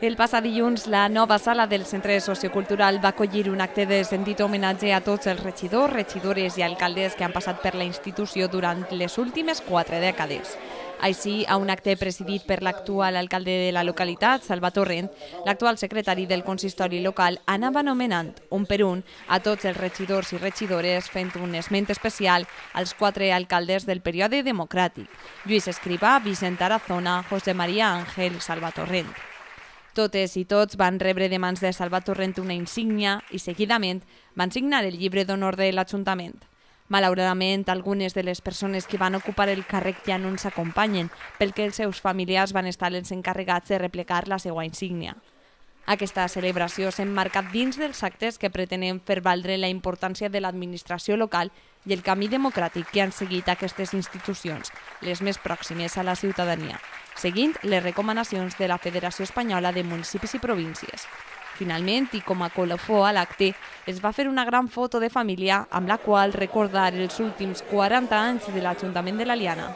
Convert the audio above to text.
El passat dilluns, la nova sala del Centre Sociocultural va acollir un acte de sentit homenatge a tots els regidors, regidores i alcaldes que han passat per la institució durant les últimes 4 dècades. Així, a un acte presidit per l'actual alcalde de la localitat, Salva Torrent, l'actual secretari del consistori local anava nomenant, un per un, a tots els regidors i regidores, fent un esment especial als 4 alcaldes del període democràtic: Lluís Escrivà, Vicent Tarazona, José María Ángel, Salva Torrent. Totes i tots van rebre de mans de Salva Torrent una insígnia i seguidament van signar el llibre d'honor de l'Ajuntament. Malauradament, algunes de les persones que van ocupar el càrrec ja no ens acompanyen, pel que els seus familiars van estar els encarregats de replegar la seva insígnia. Aquesta celebració s'emmarca dins dels actes que pretenen fer valdre la importància de l'administració local i el camí democràtic que han seguit aquestes institucions, les més pròximes a la ciutadania, seguint les recomanacions de la Federació Espanyola de Municipis i Províncies. Finalment, i com a colofó a l'acte, es va fer una gran foto de família amb la qual recordar els últims 40 anys de l'Ajuntament de l'Eliana.